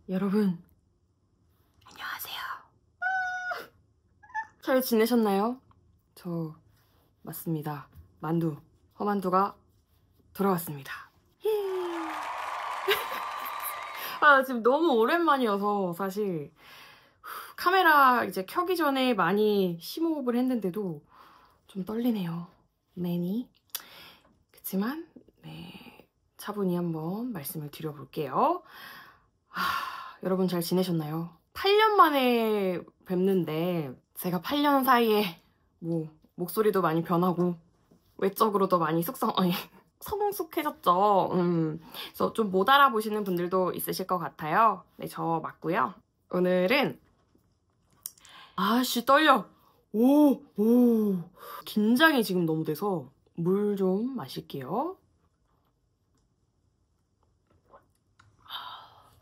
여러분, 안녕하세요. 잘 지내셨나요? 저 맞습니다. 만두, 허만두가 돌아왔습니다. 예. 지금 너무 오랜만이어서 사실 카메라 이제 켜기 전에 많이 심호흡을 했는데도 좀 떨리네요. 많이. 그치만 네, 차분히 한번 말씀을 드려볼게요. 여러분 잘 지내셨나요? 8년 만에 뵙는데 제가 8년 사이에 뭐 목소리도 많이 변하고 외적으로도 많이 성숙해졌죠. 그래서 좀 못 알아보시는 분들도 있으실 것 같아요. 네, 저 맞고요. 오늘은 떨려. 긴장이 지금 너무 돼서 물 좀 마실게요.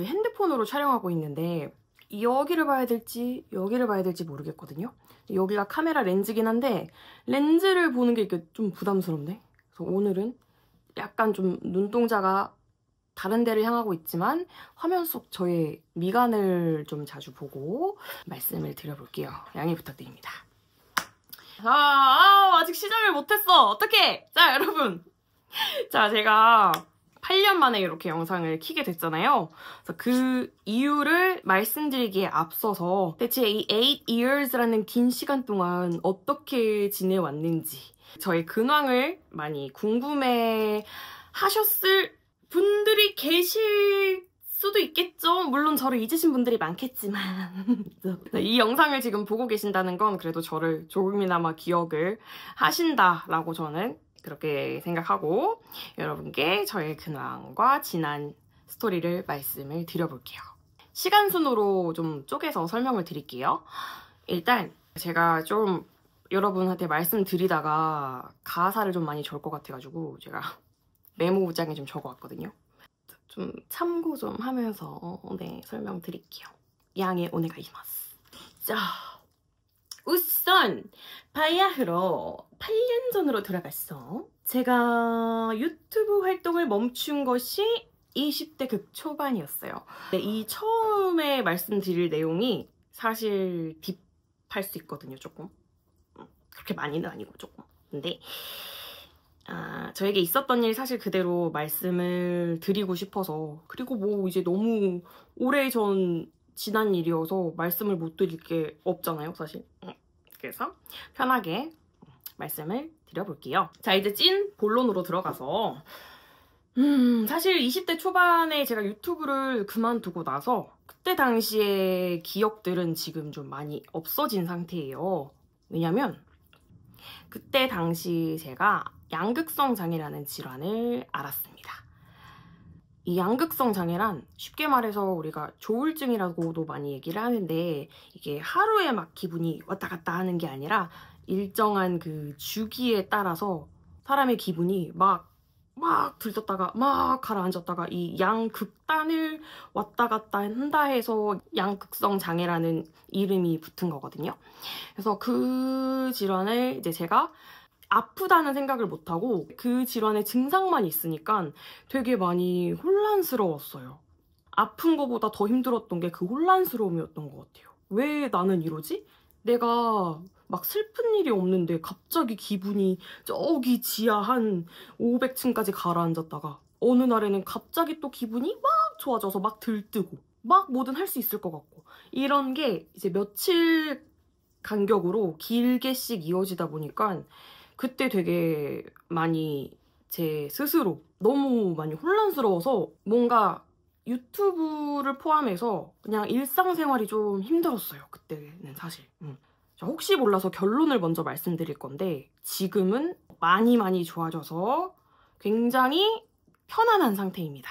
핸드폰으로 촬영하고 있는데 여기를 봐야 될지 여기를 봐야 될지 모르겠거든요. 여기가 카메라 렌즈긴 한데 렌즈를 보는 게 이렇게 좀 부담스럽네. 그래서 오늘은 약간 좀 눈동자가 다른 데를 향하고 있지만 화면 속 저의 미간을 좀 자주 보고 말씀을 드려볼게요. 양해 부탁드립니다. 아직 시작을 못했어. 어떡해. 자, 여러분. 자, 제가 8년 만에 이렇게 영상을 켜게 됐잖아요. 그래서 그 이유를 말씀드리기에 앞서서 대체 이 8 years라는 긴 시간 동안 어떻게 지내왔는지 저의 근황을 많이 궁금해 하셨을 분들이 계실 수도 있겠죠. 물론 저를 잊으신 분들이 많겠지만 이 영상을 지금 보고 계신다는 건 그래도 저를 조금이나마 기억을 하신다라고 저는 그렇게 생각하고 여러분께 저의 근황과 지난 스토리를 말씀을 드려볼게요. 시간 순으로 좀 쪼개서 설명을 드릴게요. 일단 제가 좀 여러분한테 말씀드리다가 가사를 좀 많이 적을 것 같아가지고 제가 메모장에 좀 적어왔거든요. 좀 참고 좀 하면서 네, 설명드릴게요. 양해 오네가이시마스. 자, 우선 바야흐로 8년 전으로 돌아갔어. 제가 유튜브 활동을 멈춘 것이 20대 극초반이었어요. 이 처음에 말씀드릴 내용이 사실 딥할 수 있거든요, 조금. 그렇게 많이는 아니고 조금. 근데 저에게 있었던 일 사실 그대로 말씀을 드리고 싶어서, 그리고 뭐 이제 너무 오래전 지난 일이어서 말씀을 못 드릴 게 없잖아요, 사실. 그래서 편하게 말씀을 드려볼게요. 자, 이제 찐 본론으로 들어가서 사실 20대 초반에 제가 유튜브를 그만두고 나서 그때 당시의 기억들은 지금 좀 많이 없어진 상태예요. 왜냐면 그때 당시 제가 양극성 장애라는 질환을 알았습니다. 이 양극성 장애란 쉽게 말해서 우리가 조울증이라고도 많이 얘기를 하는데 이게 하루에 막 기분이 왔다 갔다 하는 게 아니라 일정한 그 주기에 따라서 사람의 기분이 막 들떴다가 막 가라앉았다가 이 양극단을 왔다 갔다 한다 해서 양극성 장애라는 이름이 붙은 거거든요. 그래서 그 질환을 이제 제가 아프다는 생각을 못하고 그 질환의 증상만 있으니까 되게 많이 혼란스러웠어요. 아픈 거보다 더 힘들었던 게 그 혼란스러움이었던 것 같아요. 왜 나는 이러지? 내가 막 슬픈 일이 없는데 갑자기 기분이 저기 지하 한 500층까지 가라앉았다가 어느 날에는 갑자기 또 기분이 막 좋아져서 막 들뜨고 막 뭐든 할 수 있을 것 같고 이런 게 이제 며칠 간격으로 길게씩 이어지다 보니까 그때 되게 많이 제 스스로 너무 많이 혼란스러워서 뭔가 유튜브를 포함해서 그냥 일상생활이 좀 힘들었어요. 그때는 사실. 자, 혹시 몰라서 결론을 먼저 말씀드릴 건데 지금은 많이 좋아져서 굉장히 편안한 상태입니다.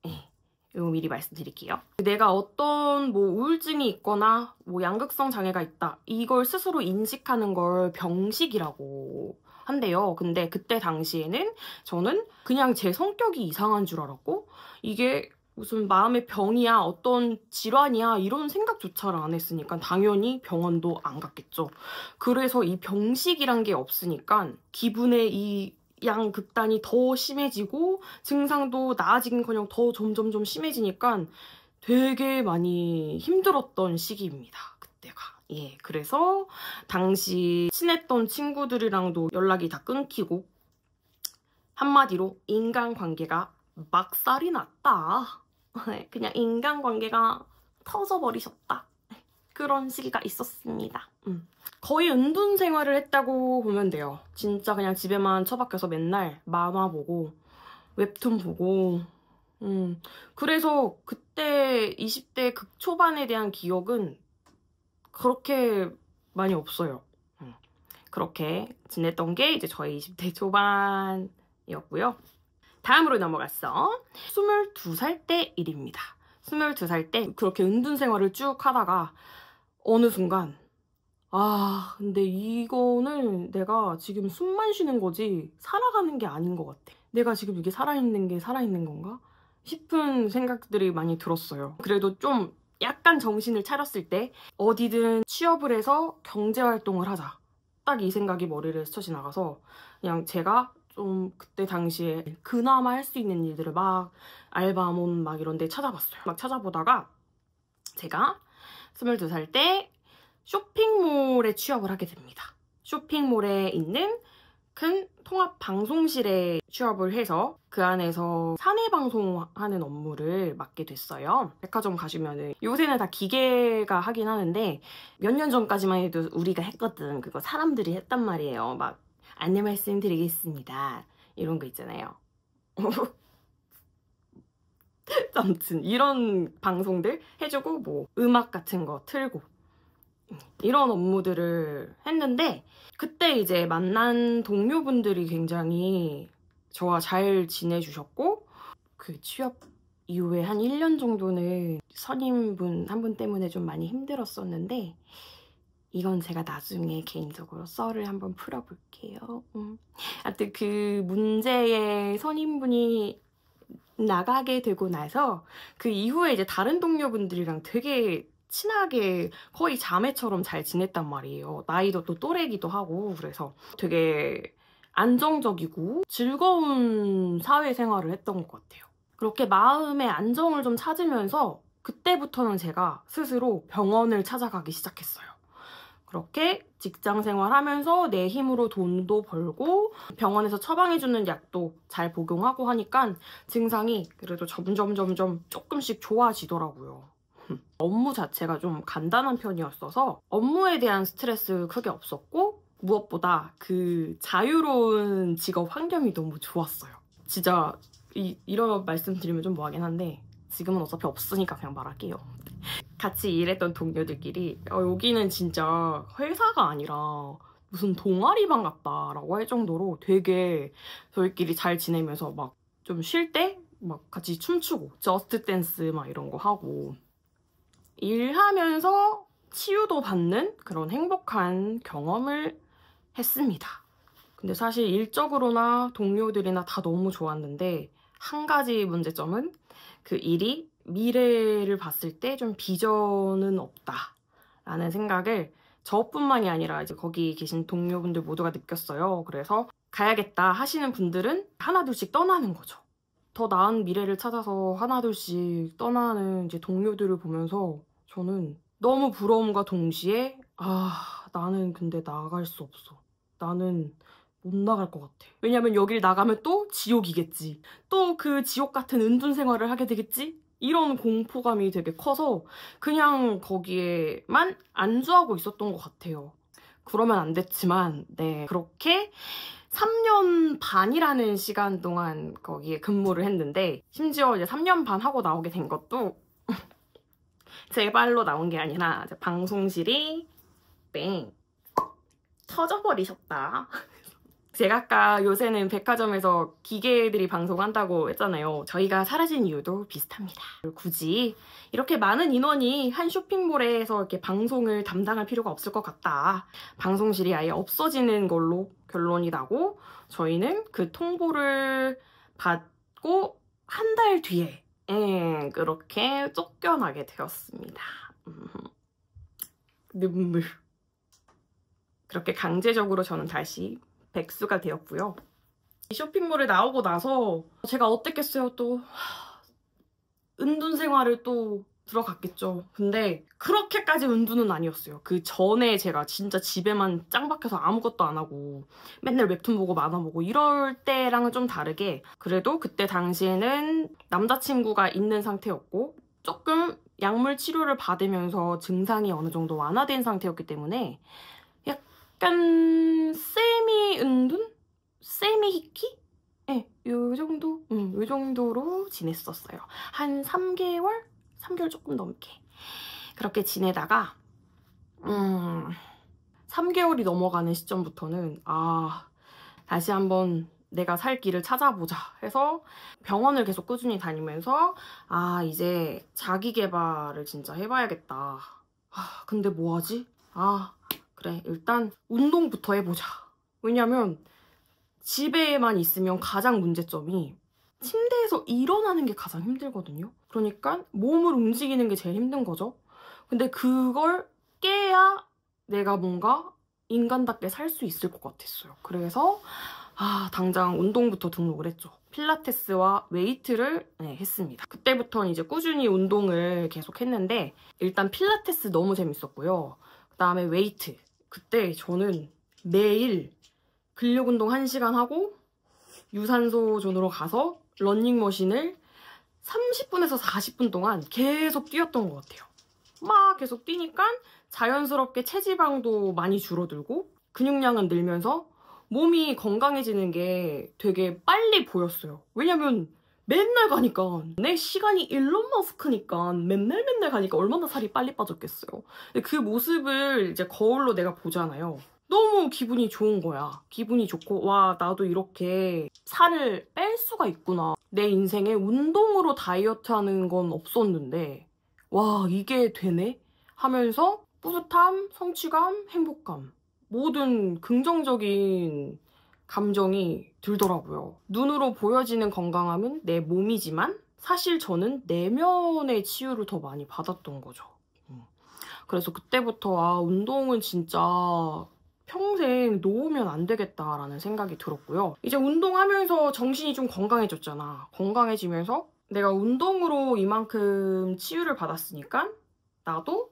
네, 이거 미리 말씀드릴게요. 내가 어떤 뭐 우울증이 있거나 뭐 양극성 장애가 있다 이걸 스스로 인식하는 걸 병식이라고 한대요. 근데 그때 당시에는 저는 그냥 제 성격이 이상한 줄 알았고 이게 무슨 마음의 병이야 어떤 질환이야 이런 생각조차를 안 했으니까 당연히 병원도 안 갔겠죠. 그래서 이 병식이란 게 없으니까 기분의 이 양극단이 더 심해지고 증상도 나아지긴커녕 더 점점점 심해지니까 되게 많이 힘들었던 시기입니다. 그때가. 예, 그래서 당시 친했던 친구들이랑도 연락이 다 끊기고 한마디로 인간관계가 막살이 났다. 그냥 인간관계가 터져버리셨다. 그런 시기가 있었습니다. 거의 은둔 생활을 했다고 보면 돼요. 진짜 그냥 집에만 처박혀서 맨날 만화 보고 웹툰 보고 그래서 그때 20대 극초반에 대한 기억은 그렇게 많이 없어요. 그렇게 지냈던 게 이제 저의 20대 초반이었고요. 다음으로 넘어갔어. 22살 때 일입니다. 22살 때 그렇게 은둔 생활을 쭉 하다가 어느 순간 근데 이거는 내가 지금 숨만 쉬는 거지 살아가는 게 아닌 것 같아. 내가 지금 이게 살아있는 게 살아있는 건가? 싶은 생각들이 많이 들었어요. 그래도 좀 약간 정신을 차렸을 때 어디든 취업을 해서 경제활동을 하자. 딱 이 생각이 머리를 스쳐 지나가서 그냥 제가 좀 그때 당시에 그나마 할 수 있는 일들을 막 알바몬 막 이런 데 찾아봤어요. 막 찾아보다가 제가 22살 때 쇼핑몰에 취업을 하게 됩니다. 쇼핑몰에 있는 큰 통합 방송실에 취업을 해서 그 안에서 사내 방송하는 업무를 맡게 됐어요. 백화점 가시면은 요새는 다 기계가 하긴 하는데 몇 년 전까지만 해도 우리가 했거든. 그거 사람들이 했단 말이에요. 막 안내 말씀드리겠습니다. 이런 거 있잖아요. 아무튼 이런 방송들 해주고 뭐 음악 같은 거 틀고 이런 업무들을 했는데 그때 이제 만난 동료분들이 굉장히 저와 잘 지내주셨고 그 취업 이후에 한 1년 정도는 선임분 한 분 때문에 좀 많이 힘들었었는데 이건 제가 나중에 개인적으로 썰을 한번 풀어볼게요. 하여튼 그 문제의 선임분이 나가게 되고 나서 그 이후에 이제 다른 동료분들이랑 되게 친하게 거의 자매처럼 잘 지냈단 말이에요. 나이도 또 또래기도 하고 그래서 되게 안정적이고 즐거운 사회생활을 했던 것 같아요. 그렇게 마음의 안정을 좀 찾으면서 그때부터는 제가 스스로 병원을 찾아가기 시작했어요. 그렇게 직장 생활하면서 내 힘으로 돈도 벌고 병원에서 처방해주는 약도 잘 복용하고 하니까 증상이 그래도 점점 조금씩 좋아지더라고요. 업무 자체가 좀 간단한 편이었어서 업무에 대한 스트레스 크게 없었고 무엇보다 그 자유로운 직업 환경이 너무 좋았어요. 진짜 이런 말씀 드리면 좀 뭐하긴 한데 지금은 어차피 없으니까 그냥 말할게요. 같이 일했던 동료들끼리 여기는 진짜 회사가 아니라 무슨 동아리방 같다라고 할 정도로 되게 저희끼리 잘 지내면서 막 좀 쉴 때 막 같이 춤추고 저스트 댄스 막 이런 거 하고 일하면서 치유도 받는 그런 행복한 경험을 했습니다. 근데 사실 일적으로나 동료들이나 다 너무 좋았는데 한 가지 문제점은 그 일이 미래를 봤을 때 좀 비전은 없다라는 생각을 저뿐만이 아니라 이제 거기 계신 동료분들 모두가 느꼈어요. 그래서 가야겠다 하시는 분들은 하나둘씩 떠나는 거죠. 더 나은 미래를 찾아서 하나둘씩 떠나는 이제 동료들을 보면서 저는 너무 부러움과 동시에 나는 근데 나갈 수 없어. 나는 못 나갈 것 같아. 왜냐면 여길 나가면 또 지옥이겠지. 또 그 지옥 같은 은둔 생활을 하게 되겠지? 이런 공포감이 되게 커서 그냥 거기에만 안주하고 있었던 것 같아요. 그러면 안 됐지만 네 그렇게 3년 반이라는 시간 동안 거기에 근무를 했는데 심지어 이제 3년 반 하고 나오게 된 것도 제 발로 나온 게 아니라 방송실이 뺑 터져버리셨다. 제가 아까 요새는 백화점에서 기계들이 방송한다고 했잖아요. 저희가 사라진 이유도 비슷합니다. 굳이 이렇게 많은 인원이 한 쇼핑몰에서 이렇게 방송을 담당할 필요가 없을 것 같다. 방송실이 아예 없어지는 걸로 결론이 나고 저희는 그 통보를 받고 한 달 뒤에 그렇게 쫓겨나게 되었습니다. 눈물. 그렇게 강제적으로 저는 다시 백수가 되었고요. 쇼핑몰에 나오고 나서 제가 어땠겠어요. 또 은둔 생활을 또 들어갔겠죠. 근데 그렇게까지 은둔은 아니었어요. 그 전에 제가 진짜 집에만 짱 박혀서 아무것도 안 하고 맨날 웹툰 보고 만화 보고 이럴 때랑은 좀 다르게 그래도 그때 당시에는 남자친구가 있는 상태였고 조금 약물 치료를 받으면서 증상이 어느 정도 완화된 상태였기 때문에 약간 세미 은둔? 세미 히키? 네, 요 정도? 요 정도로 지냈었어요. 한 3개월? 3개월 조금 넘게. 그렇게 지내다가 3개월이 넘어가는 시점부터는 다시 한번 내가 살 길을 찾아보자 해서 병원을 계속 꾸준히 다니면서 이제 자기 개발을 진짜 해봐야겠다. 근데 뭐하지? 그래, 일단 운동부터 해보자. 왜냐면 집에만 있으면 가장 문제점이 침대에서 일어나는 게 가장 힘들거든요. 그러니까 몸을 움직이는 게 제일 힘든 거죠. 근데 그걸 깨야 내가 뭔가 인간답게 살 수 있을 것 같았어요. 그래서 당장 운동부터 등록을 했죠. 필라테스와 웨이트를 했습니다. 그때부터는 이제 꾸준히 운동을 계속 했는데 일단 필라테스 너무 재밌었고요. 그 다음에 웨이트. 그때 저는 매일 근력 운동 1시간 하고 유산소 존으로 가서 러닝머신을 30분에서 40분 동안 계속 뛰었던 것 같아요. 막 계속 뛰니까 자연스럽게 체지방도 많이 줄어들고 근육량은 늘면서 몸이 건강해지는 게 되게 빨리 보였어요. 왜냐면 맨날 가니까 내 시간이 일론 머스크니까 맨날 가니까 얼마나 살이 빨리 빠졌겠어요. 근데 그 모습을 이제 거울로 내가 보잖아요. 너무 기분이 좋은 거야. 기분이 좋고 와 나도 이렇게 살을 뺄 수가 있구나. 내 인생에 운동으로 다이어트 하는 건 없었는데 와 이게 되네? 하면서 뿌듯함, 성취감, 행복감 모든 긍정적인 감정이 들더라고요. 눈으로 보여지는 건강함은 내 몸이지만 사실 저는 내면의 치유를 더 많이 받았던 거죠. 그래서 그때부터 운동은 진짜 평생 놓으면 안 되겠다라는 생각이 들었고요. 이제 운동하면서 정신이 좀 건강해졌잖아. 건강해지면서 내가 운동으로 이만큼 치유를 받았으니까 나도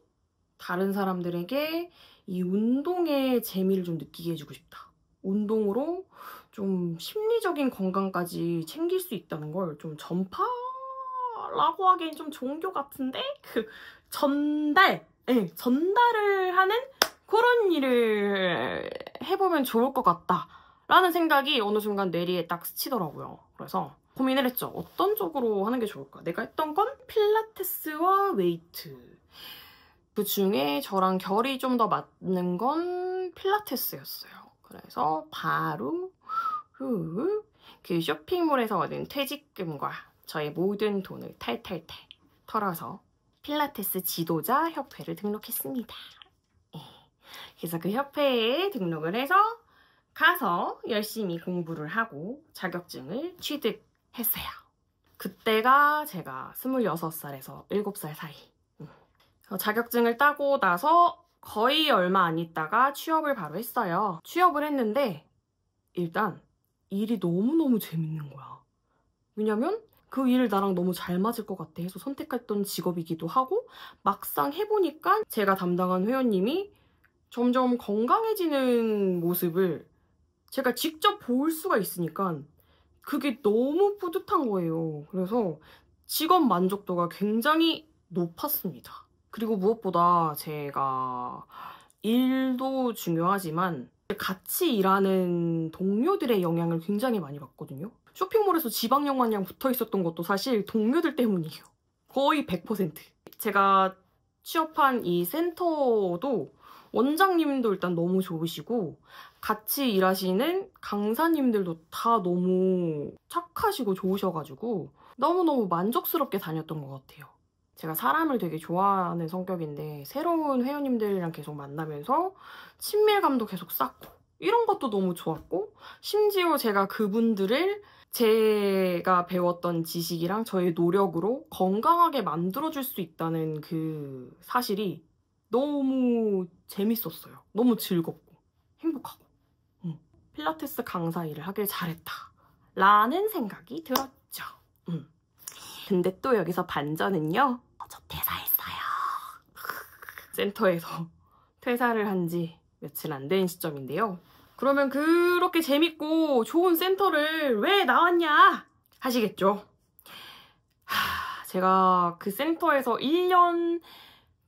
다른 사람들에게 이 운동의 재미를 좀 느끼게 해주고 싶다. 운동으로 좀 심리적인 건강까지 챙길 수 있다는 걸 좀 전파라고 하기엔 좀 종교 같은데 전달을 하는 그런 일을 해보면 좋을 것 같다 라는 생각이 어느 순간 뇌리에 딱 스치더라고요. 그래서 고민을 했죠. 어떤 쪽으로 하는 게 좋을까? 내가 했던 건 필라테스와 웨이트. 그 중에 저랑 결이 좀 더 맞는 건 필라테스였어요. 그래서 바로 그 쇼핑몰에서 얻은 퇴직금과 저의 모든 돈을 탈탈탈 털어서 필라테스 지도자 협회를 등록했습니다. 그래서 그 협회에 등록을 해서 가서 열심히 공부를 하고 자격증을 취득했어요. 그때가 제가 26살에서 7살 사이. 자격증을 따고 나서 거의 얼마 안 있다가 취업을 바로 했어요. 취업을 했는데 일단 일이 너무너무 재밌는 거야. 왜냐면 그 일 나랑 너무 잘 맞을 것 같아 해서 선택했던 직업이기도 하고 막상 해보니까 제가 담당한 회원님이 점점 건강해지는 모습을 제가 직접 볼 수가 있으니까 그게 너무 뿌듯한 거예요. 그래서 직업 만족도가 굉장히 높았습니다. 그리고 무엇보다 제가 일도 중요하지만 같이 일하는 동료들의 영향을 굉장히 많이 받거든요. 쇼핑몰에서 지방령 마냥 붙어 있었던 것도 사실 동료들 때문이에요. 거의 100%. 제가 취업한 이 센터도 원장님도 일단 너무 좋으시고 같이 일하시는 강사님들도 다 너무 착하시고 좋으셔가지고 너무너무 만족스럽게 다녔던 것 같아요. 제가 사람을 되게 좋아하는 성격인데 새로운 회원님들이랑 계속 만나면서 친밀감도 계속 쌓고 이런 것도 너무 좋았고 심지어 제가 그분들을 제가 배웠던 지식이랑 저의 노력으로 건강하게 만들어줄 수 있다는 그 사실이 너무 재밌었어요. 너무 즐겁고 행복하고 필라테스 강사 일을 하길 잘했다 라는 생각이 들었죠. 근데 또 여기서 반전은요. 저 퇴사했어요. 센터에서 퇴사를 한 지 며칠 안 된 시점인데요. 그러면 그렇게 재밌고 좋은 센터를 왜 나왔냐 하시겠죠. 제가 그 센터에서 1년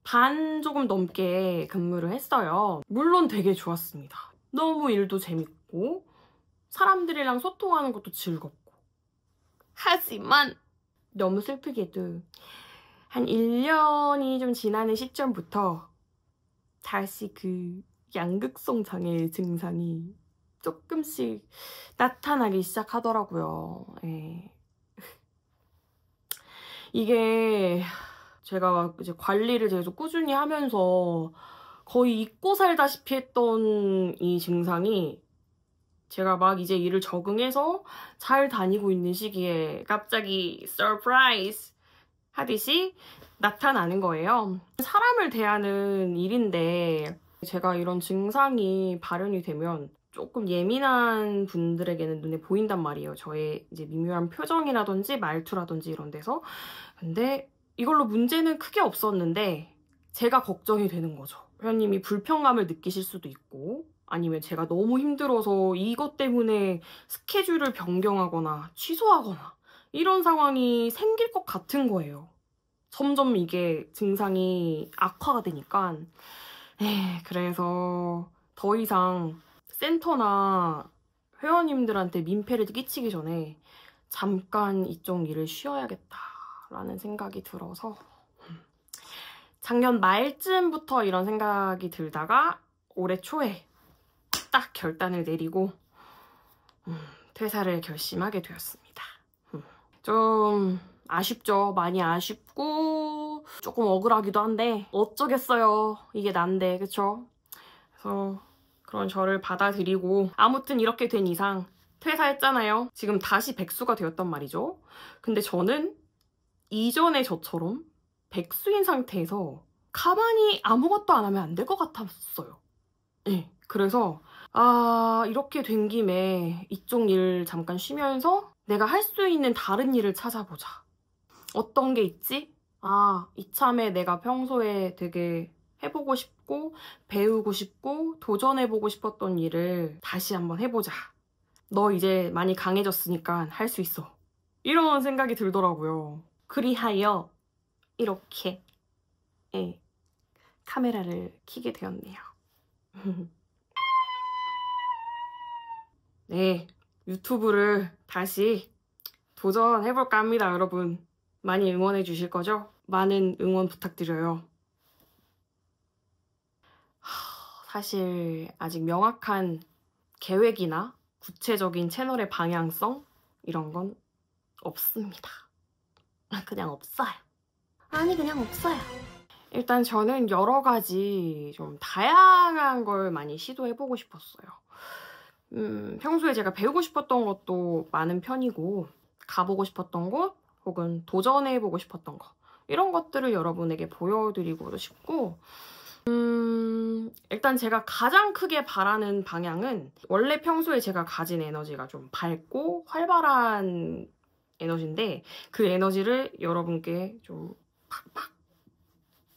반 조금 넘게 근무를 했어요. 물론 되게 좋았습니다. 너무 일도 재밌고 사람들이랑 소통하는 것도 즐겁고. 하지만 너무 슬프게도 한 1년이 좀 지나는 시점부터 다시 그 양극성 장애 증상이 조금씩 나타나기 시작하더라고요. 예. 이게 제가 이제 관리를 계속 꾸준히 하면서 거의 잊고 살다시피 했던 이 증상이 제가 막 이제 일을 적응해서 잘 다니고 있는 시기에 갑자기 서프라이즈 하듯이 나타나는 거예요. 사람을 대하는 일인데 제가 이런 증상이 발현이 되면 조금 예민한 분들에게는 눈에 보인단 말이에요. 저의 이제 미묘한 표정이라든지 말투라든지 이런 데서. 근데 이걸로 문제는 크게 없었는데 제가 걱정이 되는 거죠. 회원님이 불편감을 느끼실 수도 있고 아니면 제가 너무 힘들어서 이것 때문에 스케줄을 변경하거나 취소하거나 이런 상황이 생길 것 같은 거예요. 점점 이게 증상이 악화가 되니까 그래서 더 이상 센터나 회원님들한테 민폐를 끼치기 전에 잠깐 이쪽 일을 쉬어야겠다라는 생각이 들어서 작년 말쯤부터 이런 생각이 들다가 올해 초에 딱 결단을 내리고 퇴사를 결심하게 되었습니다. 좀 아쉽죠. 많이 아쉽고 조금 억울하기도 한데 어쩌겠어요. 이게 난데, 그쵸? 그래서 그런 저를 받아들이고 아무튼 이렇게 된 이상 퇴사했잖아요. 지금 다시 백수가 되었단 말이죠. 근데 저는 이전에 저처럼 백수인 상태에서 가만히 아무것도 안 하면 안 될 것 같았어요. 네, 그래서 이렇게 된 김에 이쪽 일 잠깐 쉬면서 내가 할 수 있는 다른 일을 찾아보자. 어떤 게 있지? 이참에 내가 평소에 되게 해보고 싶고 배우고 싶고 도전해보고 싶었던 일을 다시 한번 해보자. 너 이제 많이 강해졌으니까 할 수 있어. 이런 생각이 들더라고요. 그리하여 이렇게 카메라를 켜게 되었네요. 네, 유튜브를 다시 도전해볼까 합니다, 여러분. 많이 응원해 주실 거죠? 많은 응원 부탁드려요. 사실 아직 명확한 계획이나 구체적인 채널의 방향성 이런 건 없습니다. 그냥 없어요. 그냥 없어요. 일단 저는 여러 가지 좀 다양한 걸 많이 시도해보고 싶었어요. 평소에 제가 배우고 싶었던 것도 많은 편이고 가보고 싶었던 곳 혹은 도전해보고 싶었던 거 이런 것들을 여러분에게 보여드리고도 싶고 일단 제가 가장 크게 바라는 방향은 원래 평소에 제가 가진 에너지가 좀 밝고 활발한 에너지인데 그 에너지를 여러분께 좀 팍팍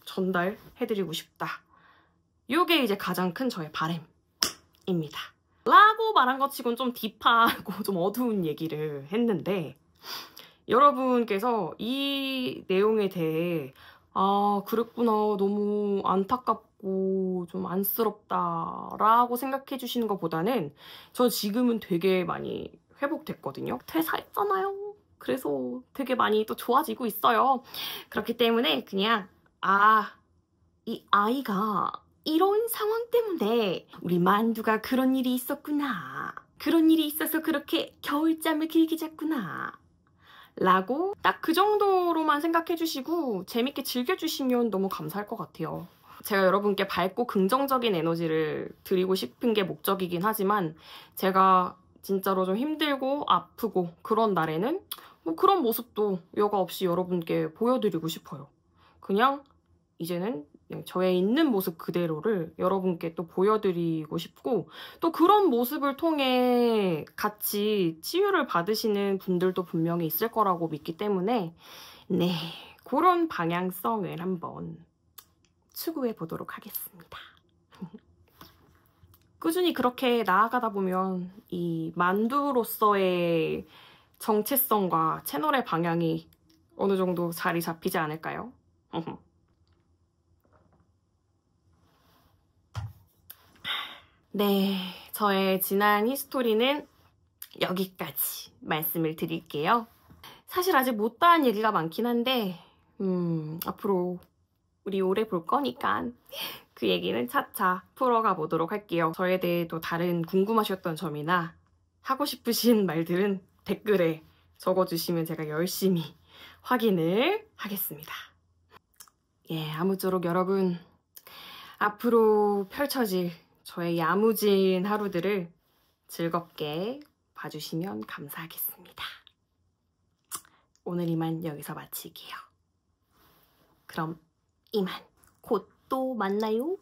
전달해드리고 싶다. 이게 이제 가장 큰 저의 바람입니다. 라고 말한 것 치곤 좀 딥하고 좀 어두운 얘기를 했는데 여러분께서 이 내용에 대해 그랬구나, 너무 안타깝고 좀 안쓰럽다 라고 생각해 주시는 것보다는 저 지금은 되게 많이 회복됐거든요. 퇴사했잖아요. 그래서 되게 많이 또 좋아지고 있어요. 그렇기 때문에 그냥 이 아이가 이런 상황 때문에 우리 만두가 그런 일이 있었구나. 그런 일이 있어서 그렇게 겨울잠을 길게 잤구나. 라고 딱 그 정도로만 생각해 주시고 재밌게 즐겨주시면 너무 감사할 것 같아요. 제가 여러분께 밝고 긍정적인 에너지를 드리고 싶은 게 목적이긴 하지만 제가 진짜로 좀 힘들고 아프고 그런 날에는 뭐 그런 모습도 여과 없이 여러분께 보여드리고 싶어요. 그냥 이제는 네, 저의 있는 모습 그대로를 여러분께 또 보여드리고 싶고, 또 그런 모습을 통해 같이 치유를 받으시는 분들도 분명히 있을 거라고 믿기 때문에 네, 그런 방향성을 한번 추구해 보도록 하겠습니다. 꾸준히 그렇게 나아가다 보면 이 만두로서의 정체성과 채널의 방향이 어느 정도 자리 잡히지 않을까요? 네, 저의 지난 히스토리는 여기까지 말씀을 드릴게요. 사실 아직 못다한 얘기가 많긴 한데 앞으로 우리 오래 볼 거니까 그 얘기는 차차 풀어가 보도록 할게요. 저에 대해 또 다른 궁금하셨던 점이나 하고 싶으신 말들은 댓글에 적어주시면 제가 열심히 확인을 하겠습니다. 예, 아무쪼록 여러분 앞으로 펼쳐질 저의 야무진 하루들을 즐겁게 봐주시면 감사하겠습니다. 오늘 이만 여기서 마칠게요. 그럼 이만 곧 또 만나요.